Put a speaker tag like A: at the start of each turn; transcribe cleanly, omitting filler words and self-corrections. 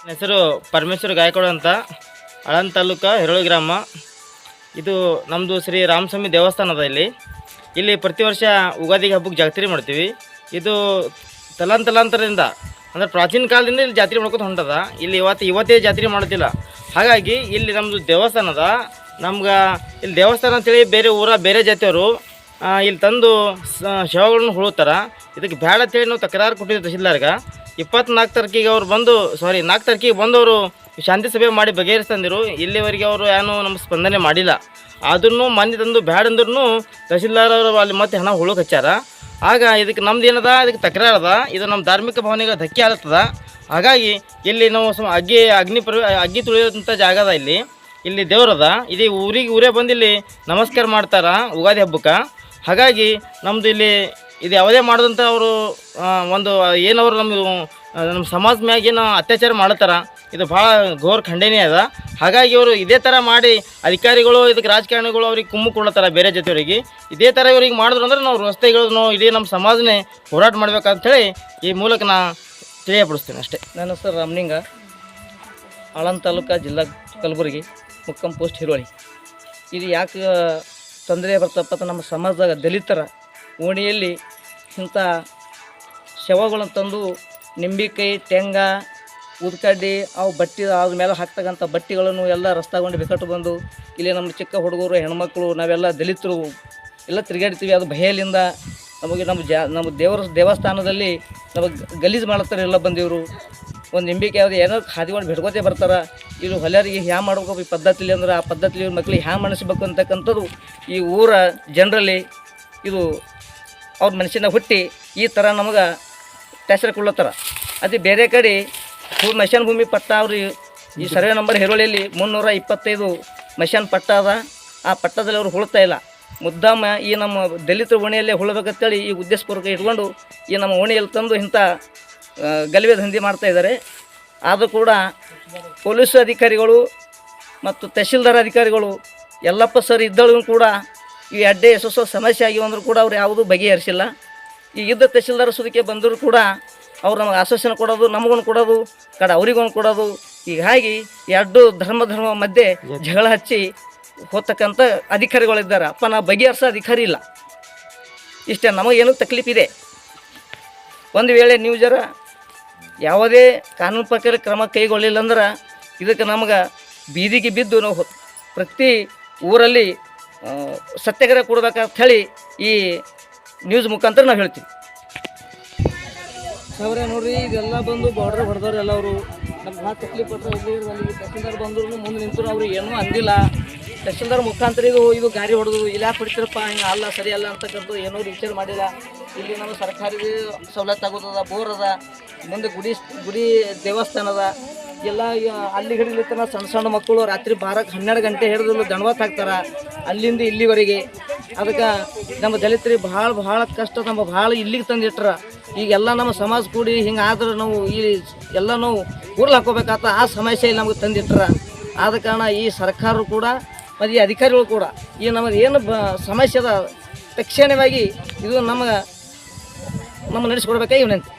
A: ನನ್ನ ಹೆಸರು ಪರಮೇಶ್ವರ ಗಾಯಕವಾಡ ಅಂತ, ಆಳಂದ ತಾಲೂಕು ಹಿರೋಳಿ ಗ್ರಾಮ. ಇದು ನಮ್ಮದು ಶ್ರೀ ರಾಮಸ್ವಾಮಿ ದೇವಸ್ಥಾನದ. ಇಲ್ಲಿ ಪ್ರತಿ ವರ್ಷ ಯುಗಾದಿ ಹಬ್ಬಕ್ಕೆ ಜಾತ್ರೆ ಮಾಡ್ತೀವಿ. ಇದು ತಲಾಂತರದಿಂದ ಅಂದರೆ ಪ್ರಾಚೀನ ಕಾಲದಿಂದ ಇಲ್ಲಿ ಜಾತ್ರೆ ಮಾಡ್ಕೊತ ಹೊಂಟದ. ಇಲ್ಲಿ ಇವತ್ತೇ ಜಾತ್ರೆ ಮಾಡೋದಿಲ್ಲ. ಹಾಗಾಗಿ ಇಲ್ಲಿ ನಮ್ಮದು ದೇವಸ್ಥಾನದ. ನಮ್ಗೆ ಇಲ್ಲಿ ದೇವಸ್ಥಾನ ಅಂತೇಳಿ ಬೇರೆ ಜಾತಿಯವರು ಇಲ್ಲಿ ತಂದು ಶವಗಳನ್ನು ಹುಳುತ್ತಾರೆ. ಇದಕ್ಕೆ ಬೇಡ ಅಂತೇಳಿ ನಾವು ತಕರಾರು ಕೊಟ್ಟಿದ್ವಿ ತಹಶೀಲ್ದಾರ್ಗೆ. 24 ತಾರೀಕಿಗೆ ಅವ್ರು ಬಂದು 4 ತಾರೀಕಿಗೆ ಬಂದವರು ಶಾಂತಿ ಸಭೆ ಮಾಡಿ ಬಗೆಹರಿಸ್ತಂದಿರು. ಇಲ್ಲಿವರೆಗೆ ಅವರು ಏನೂ ನಮ್ಮ ಸ್ಪಂದನೆ ಮಾಡಿಲ್ಲ. ಆದ್ರೂ ಮಂದಿ ತಂದು ಬ್ಯಾಡ ಅಂದ್ರೂ ತಹಶೀಲ್ದಾರ್ ಅವರು ಅಲ್ಲಿ ಮತ್ತೆ ಹಣ ಹುಳುಕ್ ಹಚ್ಚಾರ. ಆಗ ಇದಕ್ಕೆ ನಮ್ದು ಏನದ, ಇದಕ್ಕೆ ತಕರಾರದ, ಇದು ನಮ್ಮ ಧಾರ್ಮಿಕ ಭಾವನೆಗೆ ಧಕ್ಕೆ ಆಗ್ತದ. ಹಾಗಾಗಿ ಇಲ್ಲಿ ನಾವು ಅಗ್ನಿ ತುಳಿಯೋಂಥ ಜಾಗದ. ಇಲ್ಲಿ ದೇವ್ರದ. ಇದು ಊರೇ ಬಂದು ಇಲ್ಲಿ ನಮಸ್ಕಾರ ಮಾಡ್ತಾರೆ ಯುಗಾದಿ ಹಬ್ಬಕ್ಕೆ. ಹಾಗಾಗಿ ನಮ್ಮದು ಇದು ಯಾವುದೇ ಮಾಡಿದಂಥ ಅವರು ಒಂದು ಏನವರು ನಮ್ಮ ಸಮಾಜ ಮ್ಯಾಗೇನು ಅತ್ಯಾಚಾರ ಮಾಡ್ತಾರೆ. ಇದು ಭಾಳ ಘೋರ ಖಂಡನೀಯ ಅದ. ಹಾಗಾಗಿ ಅವರು ಇದೇ ಥರ ಮಾಡಿ ಅಧಿಕಾರಿಗಳು ಇದಕ್ಕೆ ರಾಜಕಾರಣಿಗಳು ಅವ್ರಿಗೆ ಕುಮ್ಮು ಕೊಡ್ತಾರೆ ಬೇರೆ ಜೊತೆಯವರಿಗೆ. ಇದೇ ಥರ ಇವ್ರಿಗೆ ಮಾಡಿದ್ರು ಅಂದ್ರೆ ನಾವು ರಸ್ತೆಗಳು ಇಡೀ ನಮ್ಮ ಸಮಾಜನೇ ಹೋರಾಟ ಮಾಡ್ಬೇಕಂತೇಳಿ ಈ ಮೂಲಕ ನಾ ತಿಳಿಯಪಡಿಸ್ತೇನೆ ಅಷ್ಟೇ.
B: ನನ್ನ ಹೆಸರು ರಾಮಲಿಂಗ, ಆಳಂದ ತಾಲೂಕು, ಜಿಲ್ಲಾ ಕಲಬುರಗಿ, ಮುಕ್ಕಂ ಪೋಸ್ಟ್ ಹಿರೋಳಿ. ಇದು ಯಾಕೆ ತೊಂದರೆ ಬರ್ತಪ್ಪ, ನಮ್ಮ ಸಮಾಜದಾಗ ದಲಿತರ ಓಣಿಯಲ್ಲಿ ಇಂಥ ಶವಗಳನ್ನು ತಂದು ನಿಂಬಿಕಾಯಿ, ತೆಂಗ, ಉದ್ಕಡ್ಡಿ ಅವು ಬಟ್ಟೆ ಅದ್ರ ಮೇಲೆ ಹಾಕ್ತಕ್ಕಂಥ ಬಟ್ಟೆಗಳನ್ನು ಎಲ್ಲ ರಸ್ತಾಗೊಂಡು ಬಿಕಟ್ಟು ಬಂದು ಇಲ್ಲಿ ನಮ್ಮ ಚಿಕ್ಕ ಹುಡುಗರು, ಹೆಣ್ಮಕ್ಳು, ನಾವೆಲ್ಲ ದಲಿತರು ಎಲ್ಲ ತಿರುಗಾಡ್ತೀವಿ. ಅದು ಭಯಲಿಂದ ನಮಗೆ ನಮ್ಮ ದೇವಸ್ಥಾನದಲ್ಲಿ ನಮಗೆ ಗಲೀಜು ಮಾಡ್ತಾರೆ. ಎಲ್ಲ ಬಂದಿವರು ಒಂದು ನಿಂಬಿಕೆ ಯಾವುದು ಏನೋ ಹಾದಿಕೊಂಡು ಬಿಡ್ಕೋತೆ ಬರ್ತಾರೆ. ಇಲ್ಲಿ ಹೊಲೆಯರಿಗೆ ಹ್ಯಾ ಮಾಡ್ಬೇಕು ಈ ಪದ್ಧತಿಲಿ ಅಂದ್ರೆ ಆ ಪದ್ಧತಿಲಿ ಮಕ್ಳಿಗೆ ಹ್ಯಾ ಮಾಡಿಸ್ಬೇಕು ಅಂತಕ್ಕಂಥದ್ದು ಈ ಊರ ಜನರಲ್ಲಿ ಇದು ಅವ್ರ ಮನುಷ್ಯನ ಹುಟ್ಟಿ ಈ ಥರ ನಮಗೆ ಟೆಸರ್ ಕೊಡ್ಲತ್ತಾರ. ಅದೇ ಬೇರೆ ಕಡೆ ಮಶಾನ್ ಭೂಮಿ ಪಟ್ಟ ಅವ್ರು ಈ ಸರ್ವೆ ನಂಬರ್ ಹಿರೋಳಿಯಲ್ಲಿ 325 ಮಶಾನ್ ಪಟ್ಟ ಅದ. ಆ ಪಟ್ಟದಲ್ಲಿ ಅವರು ಹುಳ್ತಾ ಇಲ್ಲ. ಮುದ್ದಾಮ ಈ ನಮ್ಮ ದಲಿತ ಓಣಿಯಲ್ಲೇ ಹುಳಬೇಕಂತೇಳಿ ಈ ಉದ್ದೇಶಪೂರ್ವಕ ಇಟ್ಕೊಂಡು ಈ ನಮ್ಮ ಓಣಿಯಲ್ಲಿ ತಂದು ಇಂಥ ಗಲಭೆ ದಂಧೆ ಮಾಡ್ತಾಯಿದ್ದಾರೆ. ಆದರೂ ಕೂಡ ಪೊಲೀಸ್ ಅಧಿಕಾರಿಗಳು ಮತ್ತು ತಹಶೀಲ್ದಾರ್ ಅಧಿಕಾರಿಗಳು ಎಲ್ಲಪ್ಪ ಸರ್ ಇದ್ದಳು ಕೂಡ ಈ ಅಡ್ಡೆ ಯಶಸ್ಸು ಸಮಸ್ಯೆ ಆಗಿವಂದ್ರೂ ಕೂಡ ಅವ್ರು ಯಾವುದೂ ಬಗೆಹರಿಸಿಲ್ಲ. ಈಗಿದ್ದ ತಹಶೀಲ್ದಾರ್ ಸುದಕ್ಕೆ ಬಂದರೂ ಕೂಡ ಅವ್ರು ನಮಗೆ ಆಶ್ವಾಸನೆ ಕೊಡೋದು, ನಮಗೊಂದು ಕೊಡೋದು, ಅವ್ರಿಗೊಂದು ಕೊಡೋದು. ಹೀಗಾಗಿ ಎರಡು ಧರ್ಮ ಮಧ್ಯೆ ಜಗಳ ಹಚ್ಚಿ ಹೋಗ್ತಕ್ಕಂಥ ಅಧಿಕಾರಿಗಳಿದ್ದಾರೆ. ಅಪ್ಪ ನಾವು ಬಗೆಹರಿಸೋ ಅಧಿಕಾರಿ ಇಲ್ಲ. ಇಷ್ಟೇ ನಮಗೇನು ತಕ್ಲೀಫಿದೆ. ಒಂದು ವೇಳೆ ನೀವು ಯಾವುದೇ ಕಾನೂನು ಪ್ರಕಾರ ಕ್ರಮ ಕೈಗೊಳ್ಳಿಲ್ಲ ಅಂದ್ರೆ ಇದಕ್ಕೆ ನಮಗೆ ಬೀದಿಗೆ ಬಿದ್ದು ನಾವು ಪ್ರತಿ ಊರಲ್ಲಿ ಸತ್ಯಾಗ್ರಹ ಕೊಡ್ಬೇಕಂತ ಹೇಳಿ ಈ ನ್ಯೂಸ್ ಮುಖಾಂತರ ನಾವು ಹೇಳ್ತೀವಿ. ಅವರೇ ನೋಡ್ರಿ, ಇದೆಲ್ಲ ಬಂದು ಬಾರ್ಡರ್ ಹೊಡೆದವ್ರು ಎಲ್ಲವರು ನಮ್ಗೆ ಭಾಳ ತಕ್ಲೀಫ್ ಪಡ್ತಾರೆ. ಅಲ್ಲಿ ತಹಶೀಲ್ದಾರ್ ಬಂದ್ರು ಮುಂದೆ ನಿಂತರು ಅವ್ರು ಏನೂ ಅಂದಿಲ್ಲ. ತಹಶೀಲ್ದಾರ್ ಮುಖಾಂತರ ಇದು ಗಾಡಿ ಹೊಡೆದು ಇಲ್ಲ ಕೊಡ್ತೀರಪ್ಪ, ಹಿಂಗೆ ಅಲ್ಲ ಸರಿ ಅಲ್ಲ ಅಂತಕ್ಕಂಥ ಏನೋ ವಿಚಾರ ಮಾಡಿಲ್ಲ. ಇಲ್ಲಿ ನಮ್ಮ ಸರ್ಕಾರಿ ಸವಲತ್ತು ಆಗೋದದ, ಬೋರ್ ಅದ, ಮುಂದೆ ಗುಡಿ ದೇವಸ್ಥಾನ ಅದ. ಎಲ್ಲ ಅಲ್ಲಿ ಹಿಡಿಲಿತ್ತನ ಸಣ್ಣ ಮಕ್ಕಳು ರಾತ್ರಿ 12 ಗಂಟೆ ಹಿಡಿದು ದಣವತ್ ಹಾಕ್ತಾರೆ ಅಲ್ಲಿಂದ ಇಲ್ಲಿವರೆಗೆ. ಅದಕ್ಕೆ ನಮ್ಮ ದಲಿತರಿಗೆ ಭಾಳ ಕಷ್ಟ. ನಮ್ಮ ಭಾಳ ಇಲ್ಲಿಗೆ ತಂದಿಟ್ರ. ಈಗೆಲ್ಲ ನಮ್ಮ ಸಮಾಜ ಕೂಡಿ ಹಿಂಗೆ ಆದ್ರೆ ನಾವು ಈ ಎಲ್ಲ ನಾವು ಊರ್ಲು ಹಾಕೋಬೇಕಾತ ಆ ಸಮಸ್ಯೆ ನಮಗೆ ತಂದಿಟ್ರ. ಆದ ಕಾರಣ ಈ ಸರ್ಕಾರ ಕೂಡ ಮತ್ತು ಈ ಅಧಿಕಾರಿಗಳು ಕೂಡ ಈ ನಮಗೆ ಏನು ಸಮಸ್ಯೆ ಅದ ತಕ್ಷಣವಾಗಿ ಇದು ನಮ್ಮ ನಡೆಸ್ಕೊಡ್ಬೇಕಾಗಿ ವಿನಂತಿ.